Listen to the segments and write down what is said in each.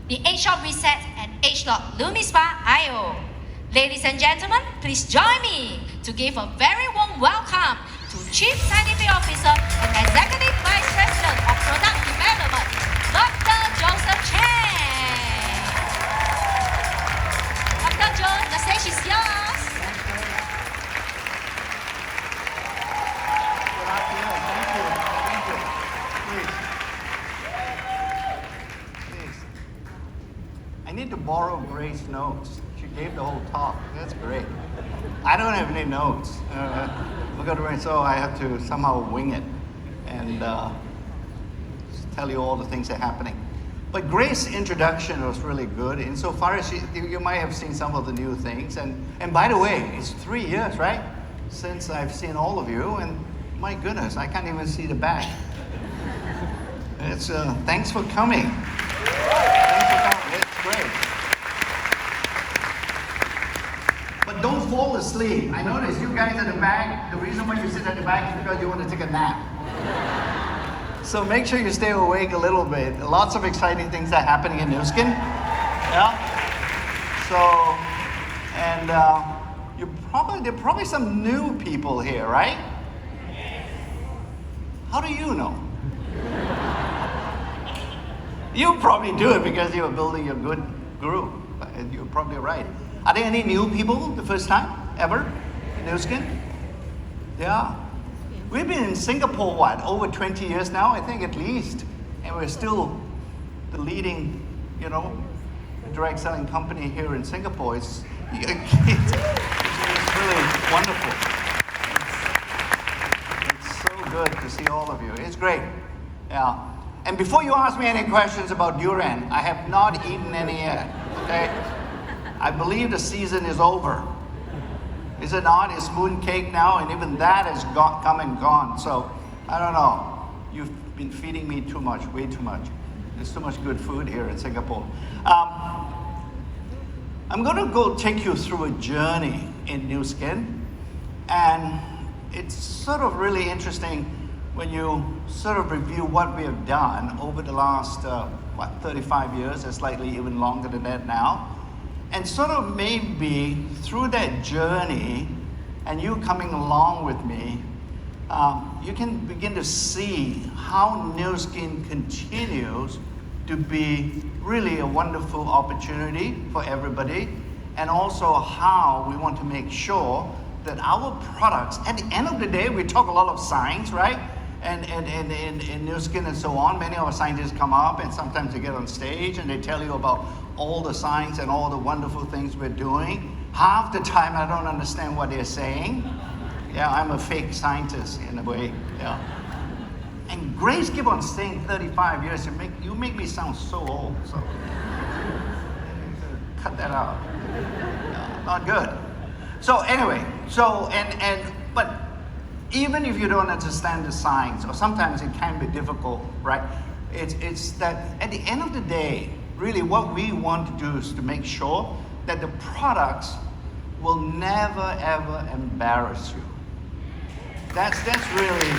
the Ageloc Reset and Ageloc Lumispa IO. Ladies and gentlemen, please join me to give a very warm welcome to Chief Scientific Officer and Executive Vice President of Product Development, Dr. Joseph Chang. Dr. Joe, the stage is yours. Good afternoon. Thank you. Please. I need to borrow Grace's notes. She gave the whole talk. That's great. I don't have any notes. So I have to somehow wing it and just tell you all the things that are happening. But Grace's introduction was really good insofar as you might have seen some of the new things. And by the way, it's 3 years, right? Since I've seen all of you, and my goodness, I can't even see the back. It's thanks for coming. It's great. But don't fall asleep. I noticed you guys at the back, the reason why you sit at the back is because you want to take a nap. So make sure you stay awake a little bit. Lots of exciting things are happening in Nu Skin. Yeah. So, and there are probably some new people here, right? How do you know? You probably do it because you're building a good group. You're probably right. Are there any new people the first time ever in Nu Skin? Yeah. We've been in Singapore, over 20 years now, I think at least. And we're still the leading, direct selling company here in Singapore. It's really wonderful. It's so good to see all of you. It's great. Yeah. And before you ask me any questions about durian, I have not eaten any yet, okay? I believe the season is over. Is it not? It's mooncake now, and even that has come and gone. So, I don't know. You've been feeding me too much, way too much. There's too much good food here in Singapore. I'm going to go take you through a journey in Nu Skin. And it's sort of really interesting when you sort of review what we have done over the last, 35 years, or slightly even longer than that now. And sort of maybe through that journey, and you coming along with me, you can begin to see how Nu Skin continues to be really a wonderful opportunity for everybody, and also how we want to make sure that our products, at the end of the day, we talk a lot of science, right? And in Nu Skin and so on, many of our scientists come up and sometimes they get on stage and they tell you about all the science and all the wonderful things we're doing. Half the time I don't understand what they're saying. Yeah, I'm a fake scientist in a way. Yeah. And Grace keep on saying 35 years. You make me sound so old. So cut that out. Yeah, not good. So anyway, but even if you don't understand the science, or sometimes it can be difficult, right? It's that at the end of the day, really what we want to do is to make sure that the products will never ever embarrass you. That's really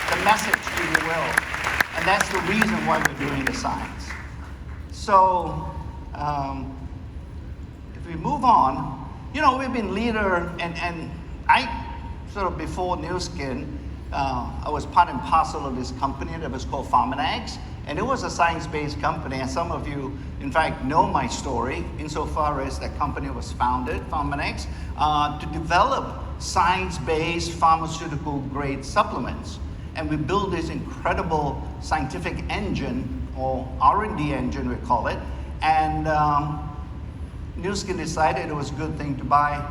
the message, if you will. And that's the reason why we're doing the science. So if we move on, we've been leader, and I sort of before Nu Skin, I was part and parcel of this company that was called Pharmanex, and it was a science-based company, and some of you, in fact, know my story insofar as that company was founded, Pharmanex, to develop science-based pharmaceutical-grade supplements. And we built this incredible scientific engine, or R&D engine we call it, and Nu Skin decided it was a good thing to buy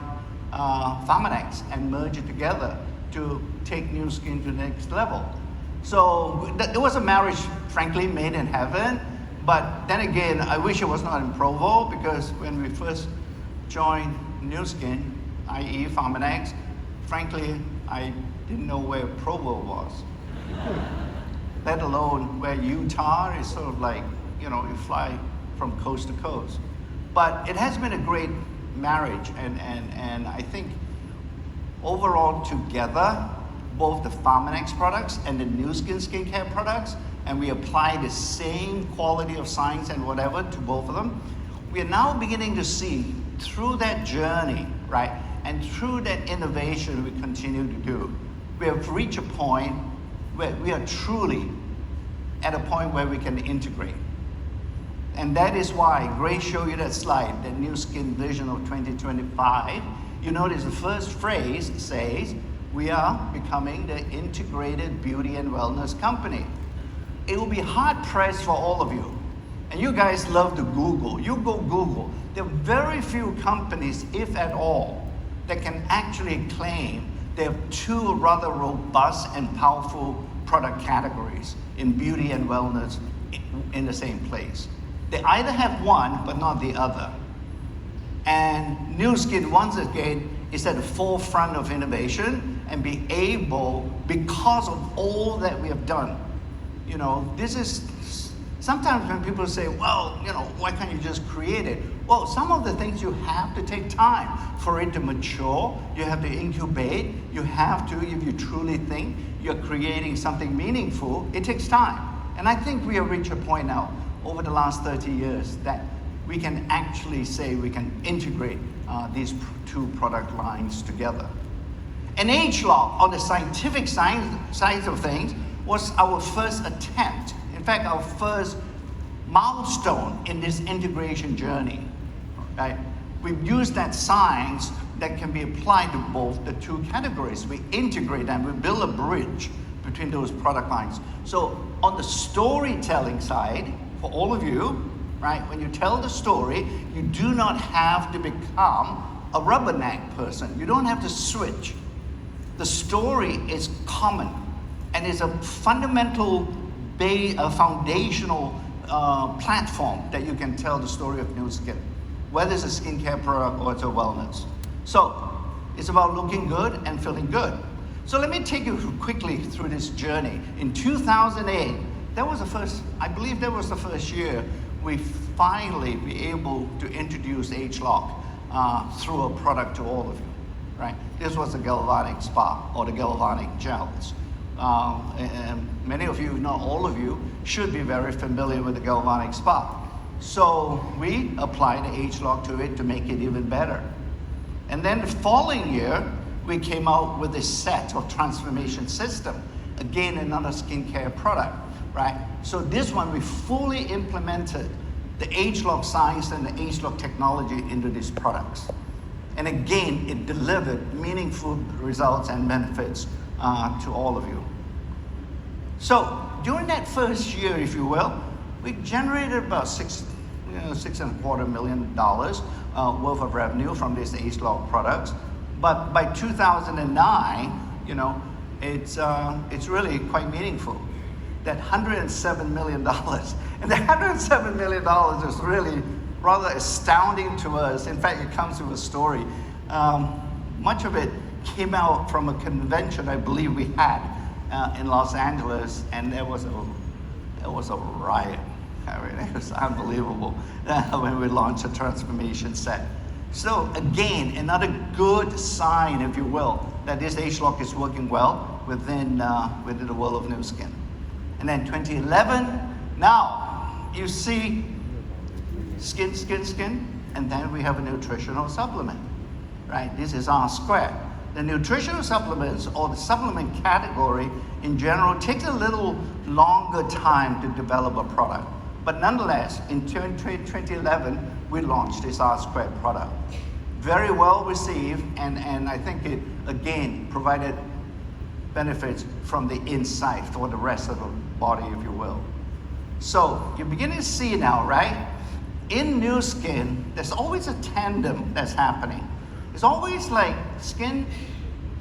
Pharmanex and merge it together to take Nu Skin to the next level. So it was a marriage, frankly, made in heaven. But then again, I wish it was not in Provo, because when we first joined Nu Skin, i.e. Pharmanex, frankly, I didn't know where Provo was. Let alone where Utah is sort of like, you fly from coast to coast. But it has been a great marriage, and I think overall together, both the Pharmanex products and the Nu Skin skincare products and we apply the same quality of science and whatever to both of them, we are now beginning to see through that journey, right, and through that innovation we continue to do, we have reached a point where we are truly at a point where we can integrate. And that is why Grace showed you that slide, that new skin vision of 2025. You notice the first phrase says, we are becoming the integrated beauty and wellness company. It will be hard pressed for all of you. And you guys love to Google. You go Google. There are very few companies, if at all, that can actually claim they have two rather robust and powerful product categories in beauty and wellness in the same place. They either have one, but not the other. And Nu Skin, once again, is at the forefront of innovation and be able, because of all that we have done. You know, this is, sometimes when people say, well, you know, why can't you just create it? Well, some of the things you have to take time for it to mature. You have to incubate. You have to, if you truly think you're creating something meaningful, it takes time. And I think we have reached a point now, over the last 30 years, that we can actually say we can integrate these two product lines together. And Ageloc, on the scientific side of things, was our first attempt. In fact, our first milestone in this integration journey. Right? We've used that science that can be applied to both the two categories. We integrate them, we build a bridge between those product lines. So on the storytelling side, for all of you, right, when you tell the story, you do not have to become a rubberneck person. You don't have to switch. The story is common and is a fundamental, foundational platform that you can tell the story of Nu Skin, whether it's a skincare product or it's a wellness. So it's about looking good and feeling good. So let me take you quickly through this journey. In 2008, that was the first, I believe that was the first year we finally be able to introduce Ageloc through a product to all of you, right? This was the galvanic spa or the galvanic gels. And many of you, not all of you, should be very familiar with the galvanic spa. So we applied the Ageloc to it to make it even better. And then the following year, we came out with a set of transformation system. Again, another skincare product, right? So this one, we fully implemented the Ageloc science and the Ageloc technology into these products. And again, it delivered meaningful results and benefits to all of you. So during that first year, if you will, we generated about $6.25 million worth of revenue from these Ageloc products. But by 2009, you know, it's really quite meaningful. That $107 million, and the $107 million is really rather astounding to us. In fact, it comes with a story. Much of it came out from a convention I believe we had in Los Angeles, and there was a riot. I mean, it was unbelievable when we launched a transformation set. So again, another good sign, if you will, that this Ageloc is working well within the world of Nu Skin. And then 2011, now you see skin, and then we have a nutritional supplement, right? This is R squared. The nutritional supplements, or the supplement category in general, takes a little longer time to develop a product. But nonetheless, in 2011, we launched this R squared product. Very well received, and I think it, again, provided benefits from the inside for the rest of the body, if you will. So you're beginning to see now, right? In Nu Skin, there's always a tandem that's happening. It's always like skin,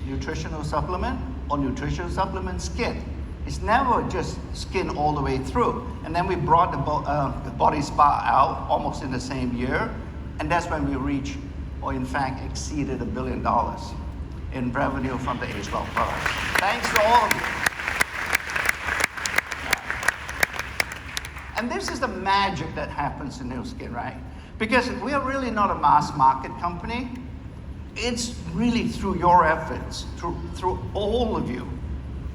nutritional supplement, or nutritional supplement, skin. It's never just skin all the way through. And then we brought the body spa out almost in the same year, and that's when we reached, or in fact exceeded $1 billion in revenue from the Ageloc products. Thanks to all of you. And this is the magic that happens in Nu Skin, right? Because we are really not a mass market company. It's really through your efforts, through all of you,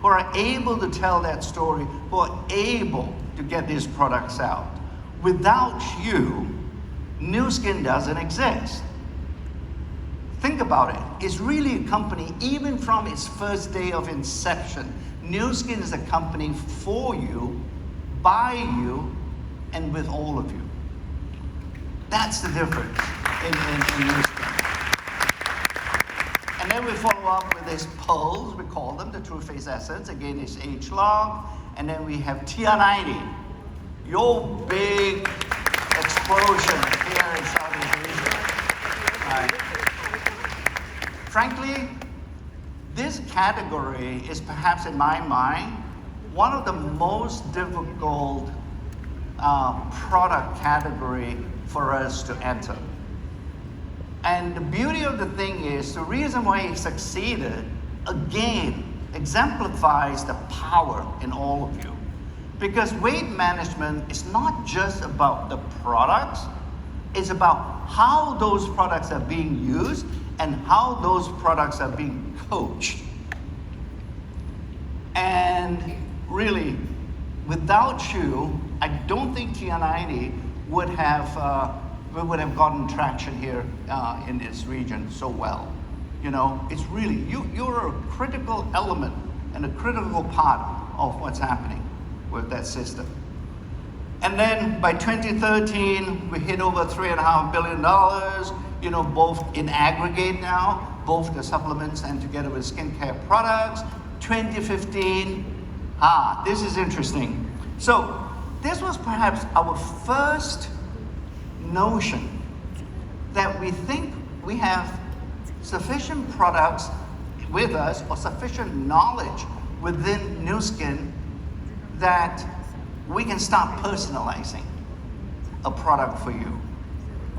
who are able to tell that story, who are able to get these products out. Without you, Nu Skin doesn't exist. Think about it. It's really a company, even from its first day of inception. Nu Skin is a company for you, by you, and with all of you. That's the difference in Nu Skin. And then we follow up with these pearls, we call them the True Face Essence. Again, it's Ageloc. And then we have TR90, your big explosion here in Southeast Asia. Right. Frankly, this category is perhaps, in my mind, one of the most difficult product category for us to enter. And the beauty of the thing is, the reason why it succeeded, again, exemplifies the power in all of you. Because weight management is not just about the products, it's about how those products are being used and how those products are being coached. And really, without you, I don't think TR90 would have gotten traction here in this region so well. You know, it's really, you're a critical element and a critical part of what's happening with that system. And then by 2013, we hit over $3.5 billion, you know, both in aggregate now, both the supplements and together with skincare products. 2015, this is interesting. So this was perhaps our first notion that we think we have sufficient products with us or sufficient knowledge within Nu Skin that we can start personalizing a product for you.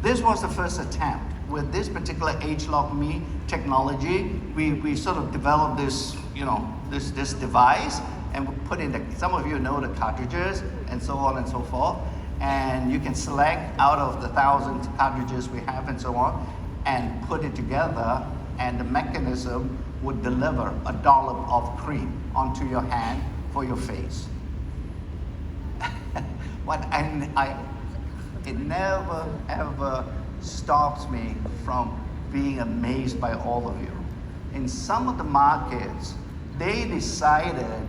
This was the first attempt. With this particular Ageloc Me technology, we sort of developed this, you know, this device, and we put in some of you know the cartridges and so on and so forth, and you can select out of the 1,000 cartridges we have and so on, and put it together, and the mechanism would deliver a dollop of cream onto your hand for your face. It never ever stops me from being amazed by all of you. In some of the markets, they decided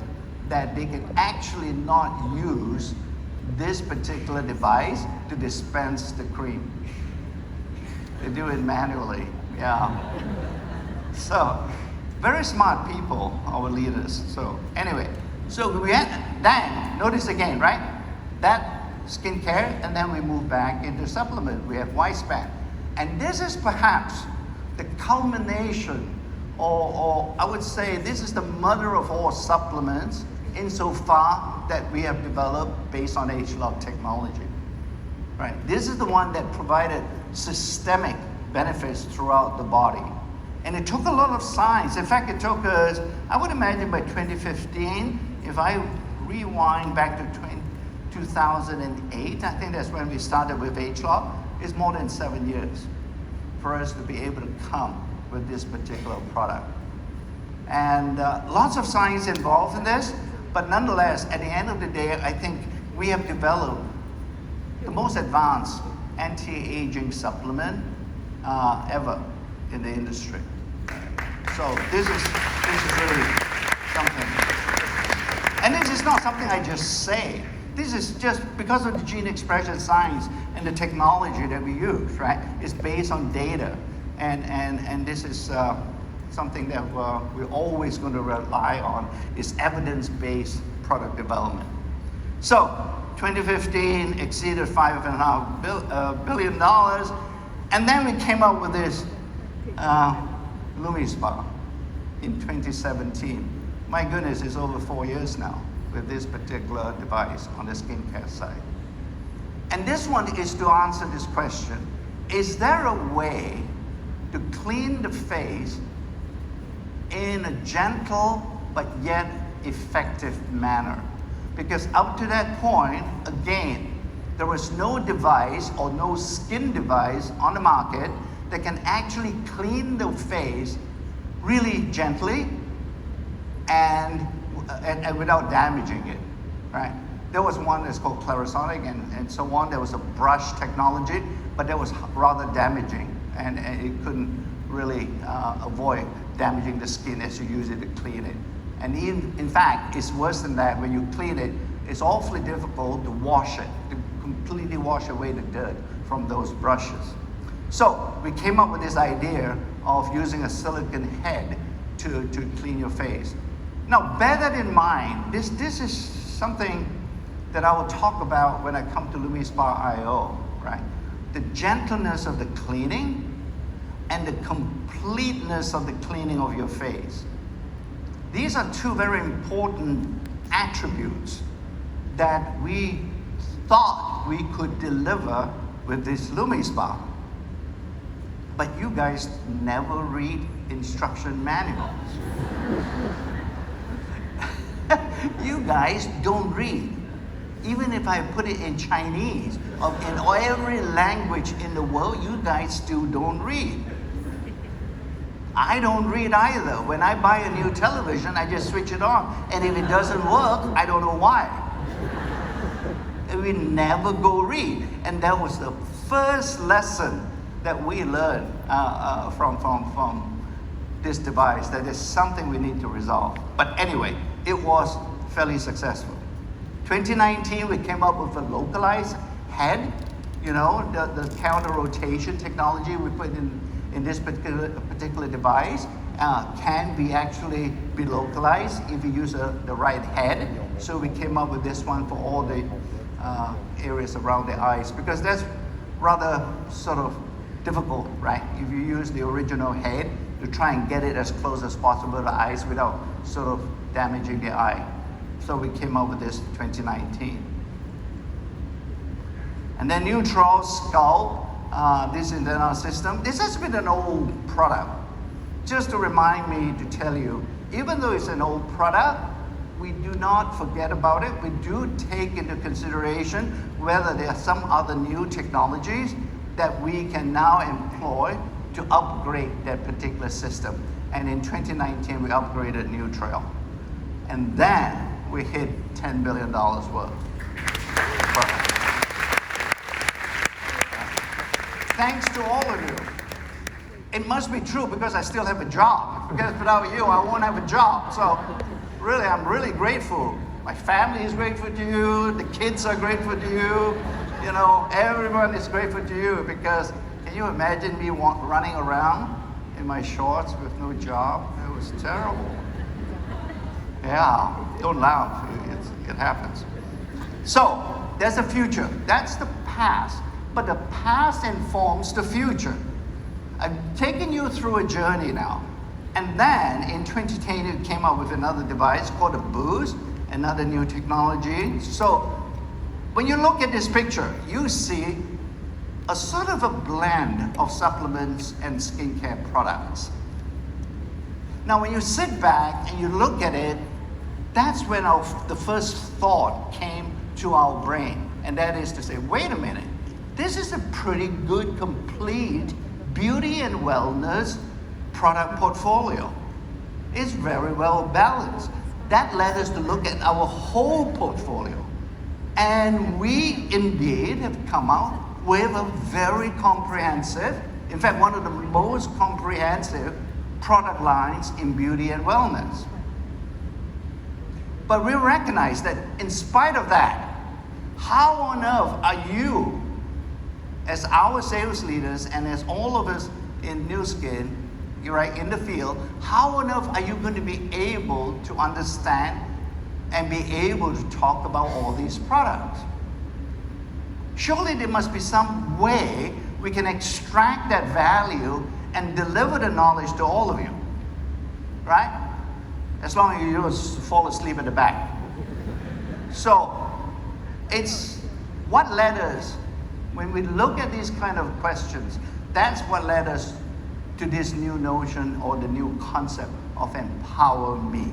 that they can actually not use this particular device to dispense the cream. They do it manually, yeah. So, very smart people, our leaders. So anyway, so we had, then, notice again, right? That skincare, and then we move back into supplement. We have Wispan. And this is perhaps the culmination, or I would say this is the mother of all supplements insofar that we have developed based on Ageloc technology. Right? This is the one that provided systemic benefits throughout the body. And it took a lot of science. In fact, it took us, I would imagine by 2015, if I rewind back to 2008, I think that's when we started with Ageloc, it's more than 7 years for us to be able to come with this particular product. And lots of science involved in this, but nonetheless, at the end of the day, I think we have developed the most advanced anti-aging supplement ever in the industry. So this is really something. And this is not something I just say. This is just because of the gene expression science and the technology that we use, right? It's based on data. And this is something that we're always going to rely on, is evidence-based product development. So 2015 exceeded $5.5 billion. And then we came up with this Lumispa in 2017. My goodness, it's over 4 years now with this particular device on the skincare side. And this one is to answer this question: is there a way to clean the face in a gentle but yet effective manner? Because up to that point, again, there was no device or no skin device on the market that can actually clean the face really gently and and without damaging it, right? There was one that's called Clarisonic and so on. There was a brush technology, but that was rather damaging, and it couldn't really avoid damaging the skin as you use it to clean it. And in fact, it's worse than that. When you clean it, it's awfully difficult to wash it, to completely wash away the dirt from those brushes. So we came up with this idea of using a silicone head to clean your face. Now, bear that in mind. This is something that I will talk about when I come to Lumispa IO, right? The gentleness of the cleaning and the completeness of the cleaning of your face. These are two very important attributes that we thought we could deliver with this Lumispa. But you guys never read instruction manuals. You guys don't read. Even if I put it in Chinese or in every language in the world, you guys still don't read. I don't read either. When I buy a new television, I just switch it on. And if it doesn't work, I don't know why. We never go read. And that was the first lesson that we learned from this device. That is something we need to resolve. But anyway, it was fairly successful. 2019, we came up with a localized head. You know, the counter rotation technology we put in this particular device can be localized if you use the right head. So we came up with this one for all the areas around the eyes, because that's rather sort of difficult, right? If you use the original head to try and get it as close as possible to the eyes without sort of damaging the eye. So we came up with this in 2019. And then neutral skull, this is in our system. This has been an old product. Just to remind me to tell you, even though it's an old product, we do not forget about it. We do take into consideration whether there are some other new technologies that we can now employ to upgrade that particular system. And in 2019, we upgraded Neutral. And then we hit $10 billion worth. Thanks to all of you. It must be true because I still have a job. Because without you, I won't have a job. So really, I'm really grateful. My family is grateful to you. The kids are grateful to you. You know, everyone is grateful to you, because can you imagine me running around in my shorts with no job? It was terrible. Yeah, don't laugh. It happens. So there's a future. That's the past. But the past informs the future. I've taken you through a journey now. And then in 2010, we came up with another device called a Boost, another new technology. So when you look at this picture, you see a sort of a blend of supplements and skincare products. Now, when you sit back and you look at it, that's when the first thought came to our brain. And that is to say, wait a minute, this is a pretty good, complete beauty and wellness product portfolio. It's very well balanced. That led us to look at our whole portfolio. And we indeed have come out with a very comprehensive, in fact, one of the most comprehensive product lines in beauty and wellness. But we recognize that in spite of that, how on earth are you, as our sales leaders and as all of us in Nu Skin, you're right, in the field, how on earth are you going to be able to understand and be able to talk about all these products? Surely there must be some way we can extract that value and deliver the knowledge to all of you, right? As long as you don't fall asleep at the back. So it's what led us, when we look at these kind of questions, that's what led us to this new notion or the new concept of Empower Me.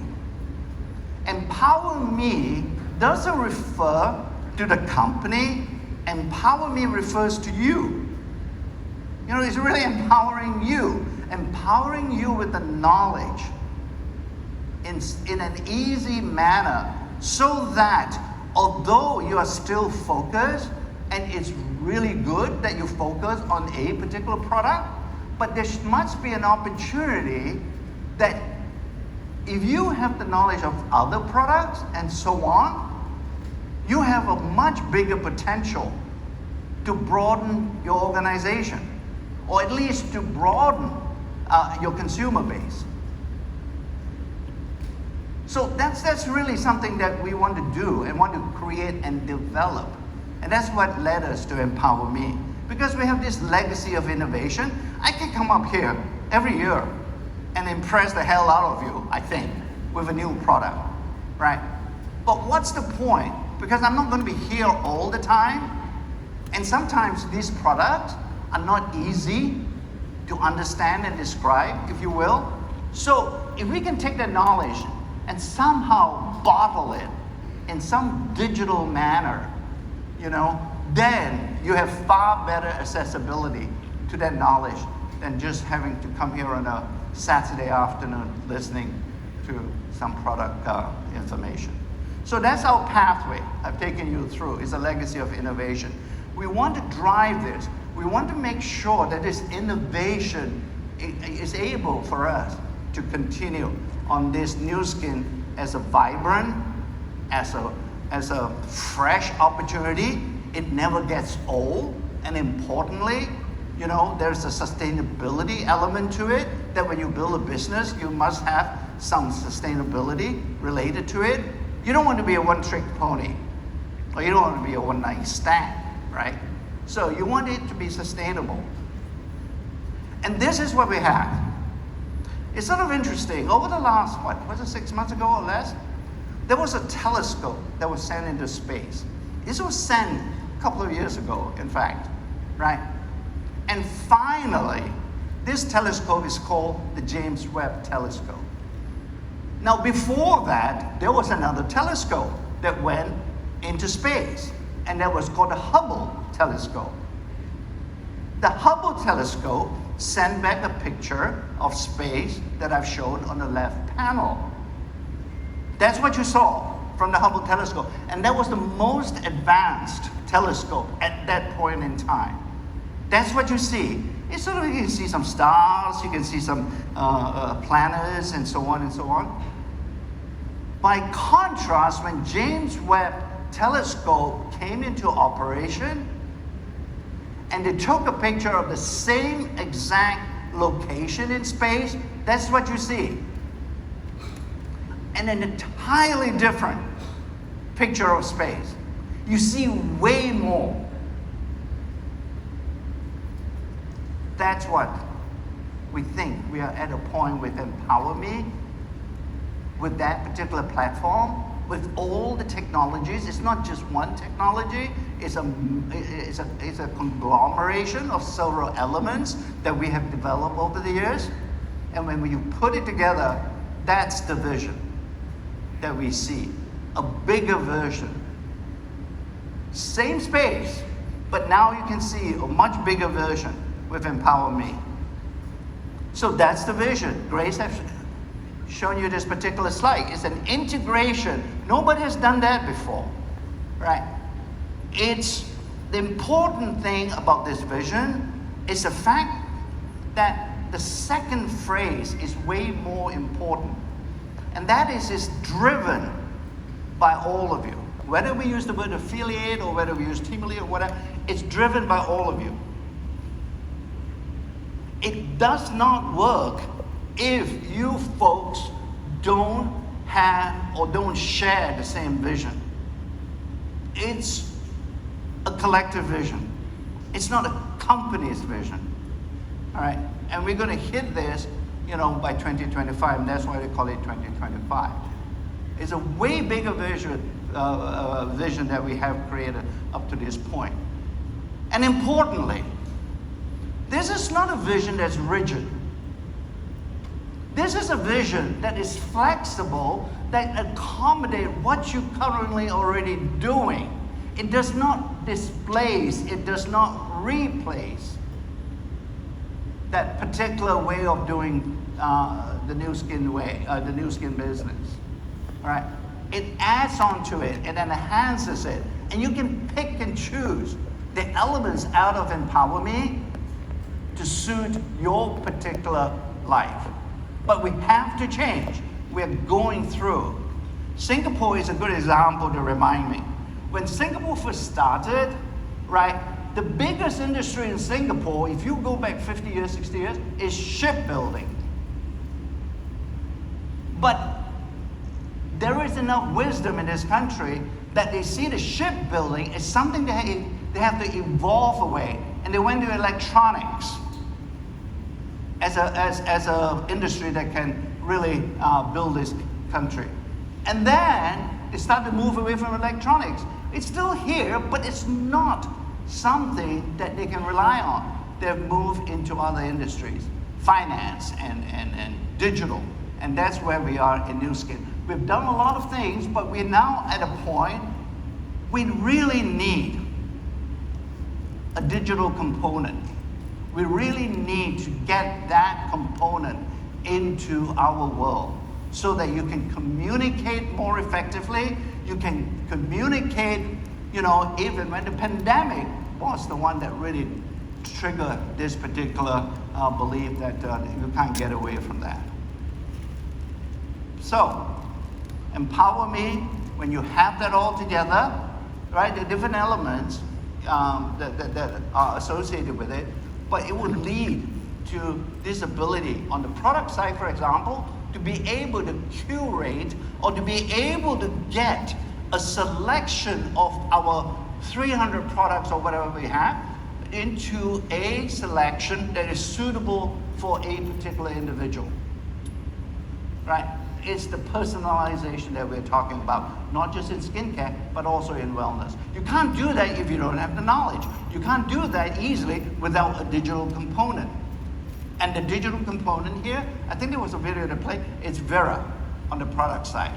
Empower Me doesn't refer to the company. Empower Me refers to you. You know, it's really empowering you with the knowledge in an easy manner so that although you are still focused, and it's really good that you focus on a particular product, but there must be an opportunity that if you have the knowledge of other products and so on, you have a much bigger potential to broaden your organization, or at least to broaden your consumer base. So that's really something that we want to do and want to create and develop. And that's what led us to Empower Me. Because we have this legacy of innovation, I can come up here every year and impress the hell out of you, I think, with a new product, right? But what's the point? Because I'm not going to be here all the time. And sometimes these products are not easy to understand and describe, if you will. So if we can take that knowledge and somehow bottle it in some digital manner, then you have far better accessibility to that knowledge than just having to come here on a Saturday afternoon listening to some product information. So that's our pathway I've taken you through. It's a legacy of innovation. We want to drive this. We want to make sure that this innovation is able for us to continue on this new skin as a vibrant, as a fresh opportunity. It never gets old, and importantly, there's a sustainability element to it, that when you build a business, you must have some sustainability related to it. You don't want to be a one-trick pony, or you don't want to be a one-night stand, right? So you want it to be sustainable. And this is what we have. It's sort of interesting. Over the last, was it 6 months ago or less? There was a telescope that was sent into space. This was sent a couple of years ago, in fact, right? And finally, this telescope is called the James Webb Telescope. Now, before that, there was another telescope that went into space, and that was called the Hubble Telescope. The Hubble Telescope sent back a picture of space that I've shown on the left panel. That's what you saw from the Hubble Telescope. And that was the most advanced telescope at that point in time. That's what you see. It's sort of, you can see some stars, you can see some planets, and so on and so on. By contrast, when James Webb Telescope came into operation, and they took a picture of the same exact location in space, that's what you see. And an entirely different picture of space. You see way more. That's what we think we are at a point with Empower Me, with that particular platform, with all the technologies. It's not just one technology, it's a conglomeration of several elements that we have developed over the years. And when you put it together, that's the vision that we see. A bigger version. Same space, but now you can see a much bigger version with Empower Me. So that's the vision. Grace has shown you this particular slide. It's an integration. Nobody has done that before, right? It's the important thing about this vision is the fact that the second phrase is way more important. And that is, it's driven by all of you. Whether we use the word affiliate or whether we use team lead or whatever, it's driven by all of you. It does not work if you folks don't have or don't share the same vision. It's a collective vision. It's not a company's vision. All right? And we're going to hit this, by 2025, and that's why they call it 2025. It's a way bigger vision that we have created up to this point. And importantly, this is not a vision that's rigid. This is a vision that is flexible, that accommodates what you're currently already doing. It does not displace, it does not replace that particular way of doing the new skin business. All right, it adds on to it, it enhances it, and you can pick and choose the elements out of Empower Me to suit your particular life. But we have to change. We're going through. Singapore is a good example to remind me. When Singapore first started, right, the biggest industry in Singapore, if you go back 50 years, 60 years, is shipbuilding. But there is enough wisdom in this country that they see the shipbuilding as something they have to evolve away, and they went to electronics as a industry that can really build this country. And then they start to move away from electronics. It's still here, but it's not something that they can rely on. They've moved into other industries, finance and digital, and that's where we are in Nu Skin. We've done a lot of things, but we're now at a point we really need a digital component. We really need to get that component into our world so that you can communicate more effectively. You can communicate, even when the pandemic was the one that really triggered this particular belief that you can't get away from that. So, Empower Me, when you have that all together, right, the different elements that are associated with it, but it would lead to this ability on the product side, for example, to be able to curate or to be able to get a selection of our 300 products or whatever we have into a selection that is suitable for a particular individual, right? It's the personalization that we're talking about, not just in skincare, but also in wellness. You can't do that if you don't have the knowledge. You can't do that easily without a digital component. And the digital component here, I think there was a video to play, it's Vera on the product side.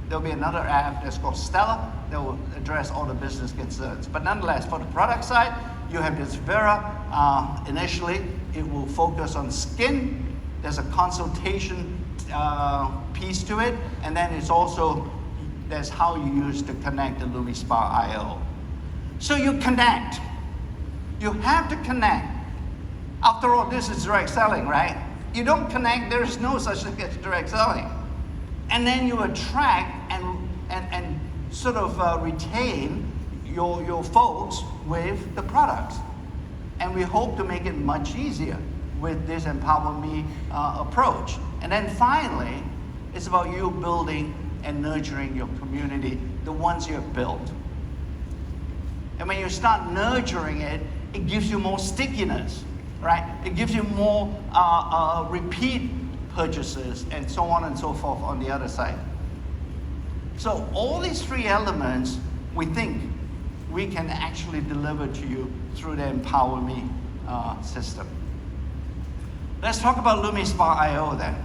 There'll be another app that's called Stella that will address all the business concerns. But nonetheless, for the product side, you have this Vera. Initially, it will focus on skin. There's a consultation piece to it, and then it's also, that's how you use to connect the Lumispa IO. So you connect. You have to connect. After all, this is direct selling, right? You don't connect, there's no such thing as direct selling. And then you attract and sort of retain your folks with the products. And we hope to make it much easier with this Empower Me approach. And then finally, it's about you building and nurturing your community, the ones you have built. And when you start nurturing it, it gives you more stickiness, right? It gives you more repeat purchases and so on and so forth on the other side. So all these three elements, we think we can actually deliver to you through the Empower Me system. Let's talk about Lumispa IO then.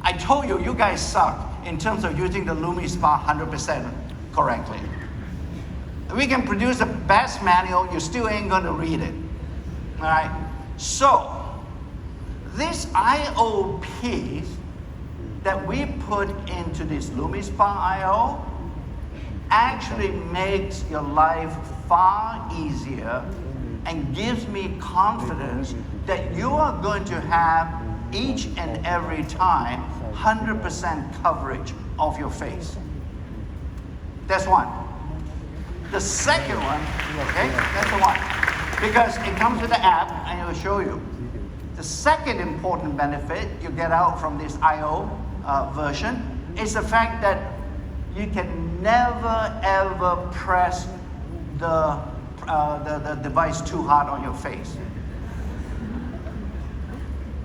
I told you, you guys suck in terms of using the Lumispa 100% correctly. We can produce the best manual, you still ain't gonna read it. All right? So, this IO piece that we put into this Lumispa IO actually makes your life far easier and gives me confidence that you are going to have each and every time 100% coverage of your face. That's one. The second one, okay, that's the one. Because it comes with the app, and it will show you. The second important benefit you get out from this IO version is the fact that you can never ever press the device too hard on your face.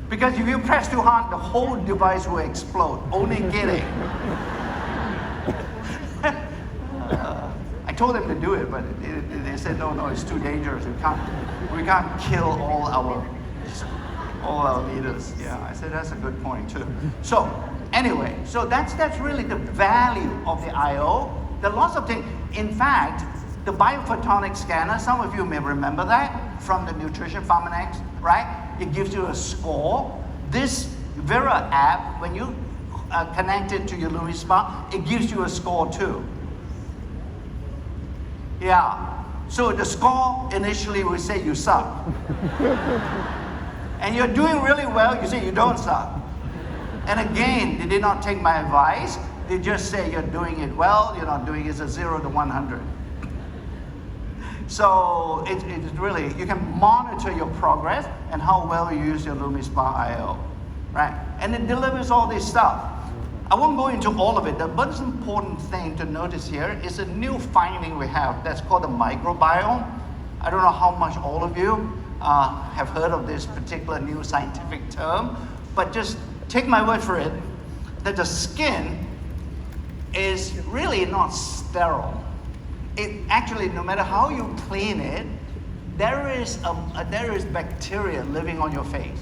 Because if you press too hard, the whole device will explode. Only kidding. I told them to do it, but they said, no, it's too dangerous. We can't kill all our leaders. Yeah, I said that's a good point too. So anyway, so that's really the value of the IO. There are lots of things. In fact, the biophotonic scanner, some of you may remember that from the Nutrition Pharmanex, right? It gives you a score. This Vera app, when you connect it to your Lumispa, it gives you a score too. Yeah. So the score initially will say you suck. And you're doing really well, you say you don't suck. And again, they did not take my advice. They just say you're doing it well, you're not doing it. It's a 0 to 100. So it's really, you can monitor your progress and how well you use your Lumispa IO, right? And it delivers all this stuff. I won't go into all of it. The most important thing to notice here is a new finding we have that's called the microbiome. I don't know how much all of you have heard of this particular new scientific term, but just take my word for it, that the skin is really not sterile. It actually, no matter how you clean it, there is bacteria living on your face.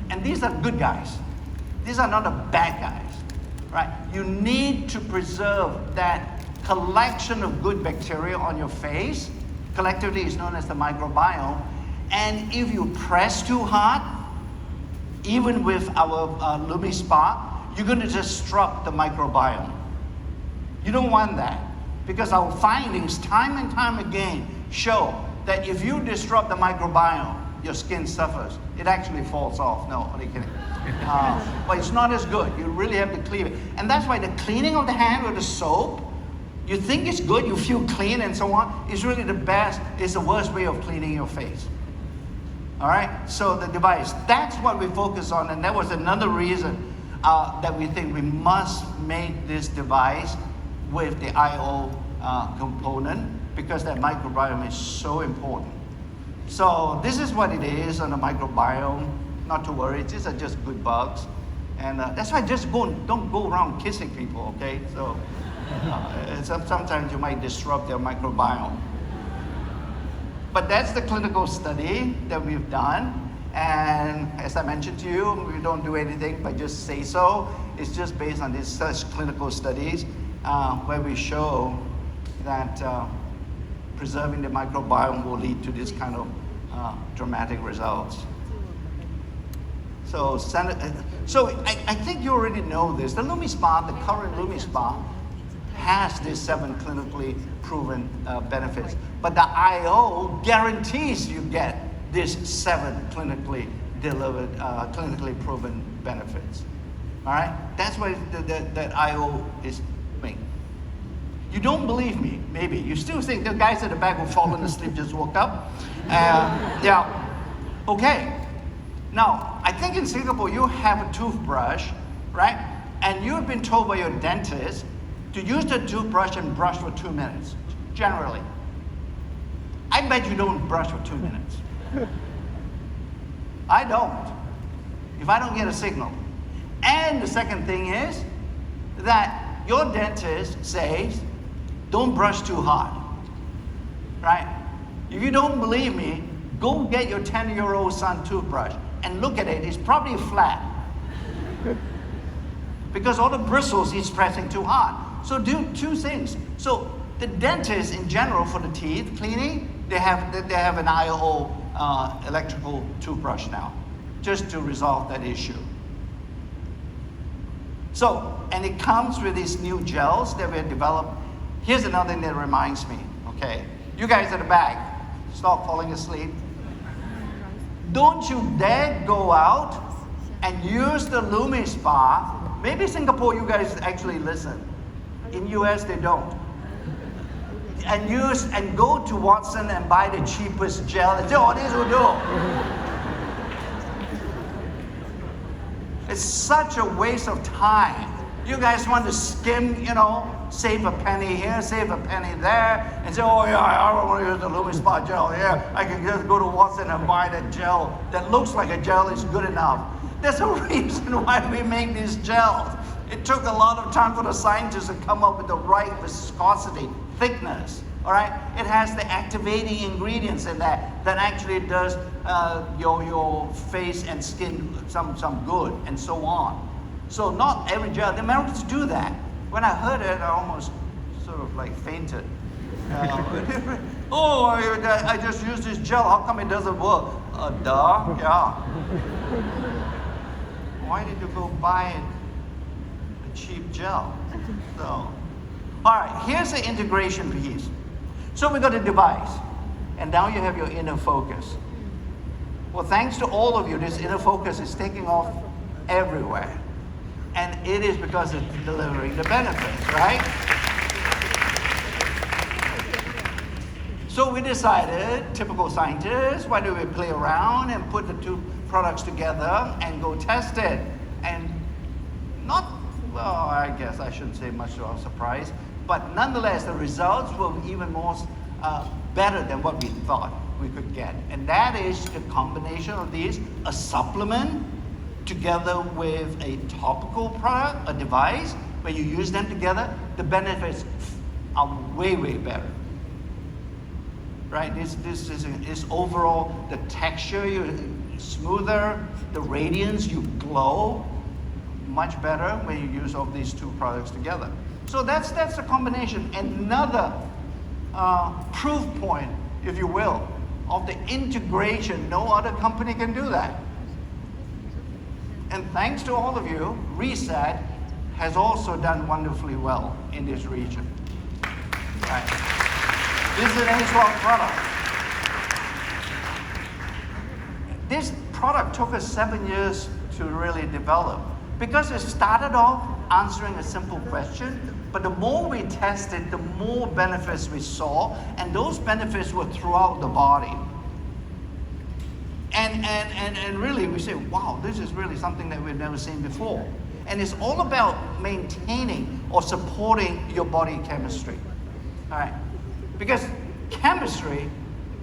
And these are good guys. These are not the bad guys, right? You need to preserve that collection of good bacteria on your face. Collectively, it's known as the microbiome. And if you press too hard, even with our Lumispa, you're going to disrupt the microbiome. You don't want that, because our findings time and time again show that if you disrupt the microbiome, your skin suffers. It actually falls off. No, only kidding. But it's not as good. You really have to clean it. And that's why the cleaning of the hand with the soap, you think it's good, you feel clean and so on, is really the best, it's the worst way of cleaning your face. All right, so the device, that's what we focus on, and that was another reason that we think we must make this device with the I/O component, because that microbiome is so important. So this is what it is on the microbiome. Not to worry, these are just good bugs, and that's why just don't go around kissing people, okay? So sometimes you might disrupt their microbiome. But that's the clinical study that we've done. And as I mentioned to you, we don't do anything but just say so. It's just based on these such clinical studies where we show that preserving the microbiome will lead to this kind of dramatic results. So I think you already know this. The Lumispa, the current Lumispa, has these 7 clinically proven benefits. But the I/O guarantees you get these 7 clinically delivered, clinically proven benefits. All right? That's why that I/O is made. You don't believe me, maybe. You still think the guys at the back who fallen asleep just woke up? Yeah. Okay. Now, I think in Singapore you have a toothbrush, right? And you've been told by your dentist to use the toothbrush and brush for 2 minutes, generally. I bet you don't brush for 2 minutes. I don't, if I don't get a signal. And the second thing is that your dentist says, don't brush too hard, right? If you don't believe me, go get your 10-year-old son toothbrush and look at it. It's probably flat because all the bristles he's pressing too hard. So do 2 things. So the dentist in general for the teeth cleaning, they have an I/O electrical toothbrush now, just to resolve that issue. So, and it comes with these new gels that we have developed. Here's another thing that reminds me, okay? You guys at the back, stop falling asleep. Don't you dare go out and use the Lumispa. Maybe Singapore, you guys actually listen. In US, they don't. And go to Watson and buy the cheapest gel and say, oh, this will do. It's such a waste of time. You guys want to skim, save a penny here, save a penny there, and say, oh yeah, I don't want to use the Lumispa gel here. I can just go to Watson and buy that gel that looks like a gel is good enough. There's a reason why we make these gels. It took a lot of time for the scientists to come up with the right viscosity, thickness, all right? It has the activating ingredients in that actually does your face and skin some good, and so on. So not every gel, the Americans do that. When I heard it, I almost sort of like fainted. Oh, I just used this gel, how come it doesn't work? Duh, yeah. why did you go buy a cheap gel? So, all right, here's the integration piece. So we got a device, and now you have your inner focus. Well, thanks to all of you, this inner focus is taking off everywhere. And it is because it's delivering the benefits, right? So we decided, typical scientists, why do we play around and put the two products together and go test it? And not, well, I guess I shouldn't say much to our surprise, but nonetheless, the results were even more better than what we thought we could get. And that is the combination of these, a supplement together with a topical product, a device, where you use them together, the benefits are way, way better. Right, this is overall, the texture, smoother, the radiance, you glow much better when you use all these two products together. So that's the combination. Another proof point, if you will, of the integration. No other company can do that. And thanks to all of you, Reset has also done wonderfully well in this region. Right. This is an Ageloc product. This product took us 7 years to really develop because it started off answering a simple question, but the more we tested, the more benefits we saw, and those benefits were throughout the body. And really we say, wow, this is really something that we've never seen before. And it's all about maintaining or supporting your body chemistry. All right. Because chemistry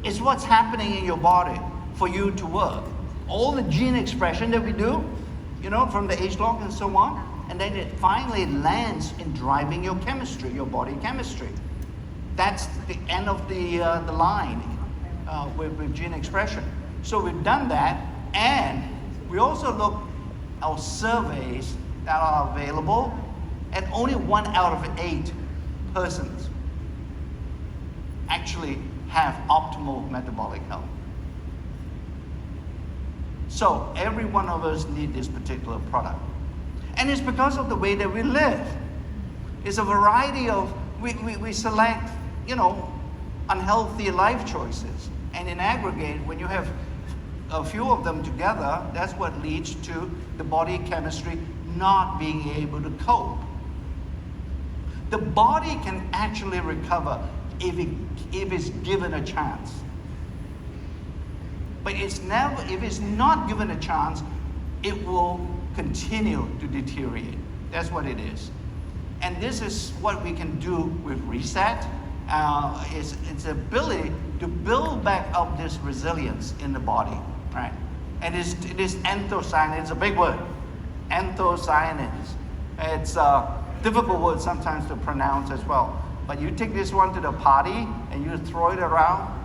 is what's happening in your body for you to work. All the gene expression that we do, from the Ageloc and so on, and then it finally lands in driving your chemistry, your body chemistry. That's the end of the line with gene expression. So we've done that, and we also look at our surveys that are available, and only 1 out of 8 persons actually have optimal metabolic health. So every one of us need this particular product. And it's because of the way that we live. It's a variety of, we select, unhealthy life choices. And in aggregate, when you have a few of them together, that's what leads to the body chemistry not being able to cope. The body can actually recover if it's given a chance. But if it's not given a chance, it will continue to deteriorate. That's what it is. And this is what we can do with Reset. It's ability to build back up this resilience in the body, right? And it is anthocyanins. It's a big word, anthocyanins. It's a difficult word sometimes to pronounce as well. But you take this one to the party and you throw it around,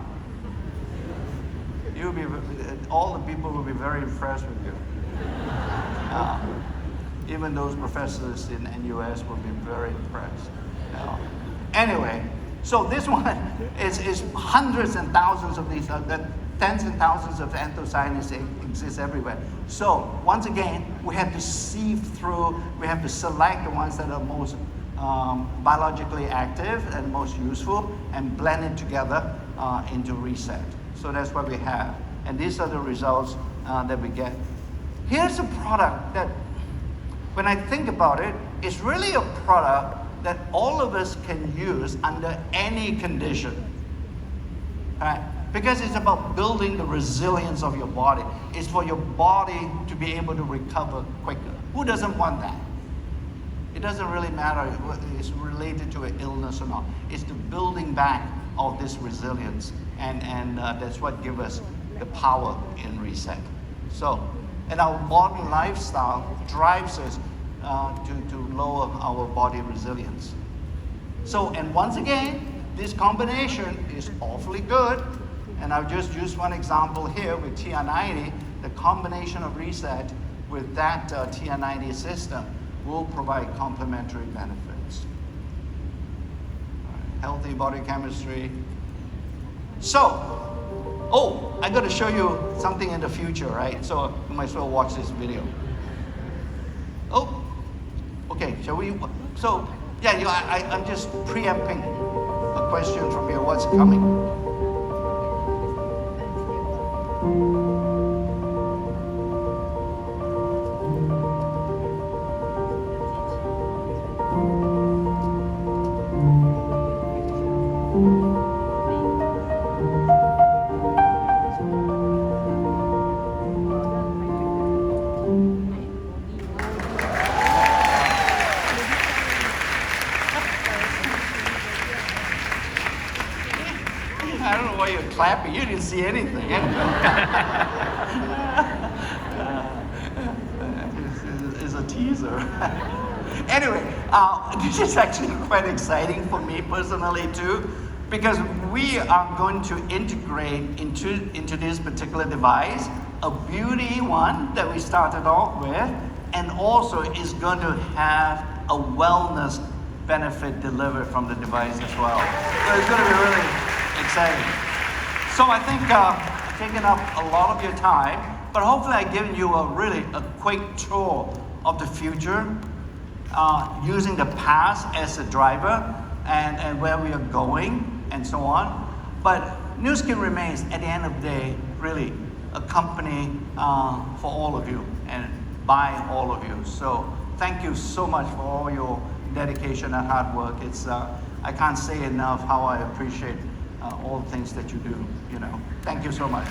all the people will be very impressed with you. Even those professors in NUS will be very impressed. Anyway, so this one is hundreds and thousands of these, tens and thousands of anthocyanins exist everywhere. So once again, we have to sieve through, we have to select the ones that are most biologically active and most useful and blend it together into Reset. So that's what we have. And these are the results that we get. Here's a product that, when I think about it, it's really a product that all of us can use under any condition. Right? Because it's about building the resilience of your body. It's for your body to be able to recover quicker. Who doesn't want that? It doesn't really matter if it's related to an illness or not. It's the building back of this resilience. And that's what gives us the power in Reset. So, and our modern lifestyle drives us to lower our body resilience. So, and once again, this combination is awfully good. And I've just used one example here with TR90. The combination of Reset with that TR90 system will provide complementary benefits. Healthy body chemistry. So, I got to show you something in the future, right? So you might as well watch this video. Oh, okay, shall we? So, yeah, I'm just preempting a question from you. What's coming? I don't know why you're clapping. You didn't see anything. It's a teaser. Anyway, this is actually quite exciting for me personally too, because we are going to integrate into this particular device a beauty one that we started off with, and also is going to have a wellness benefit delivered from the device as well. So it's going to be really exciting. So I think I've taken up a lot of your time, but hopefully I've given you a quick tour of the future, using the past as a driver and where we are going and so on. But Nu Skin remains, at the end of the day, really a company for all of you and by all of you. So thank you so much for all your dedication and hard work. I can't say enough how I appreciate all the things that you do. Thank you so much.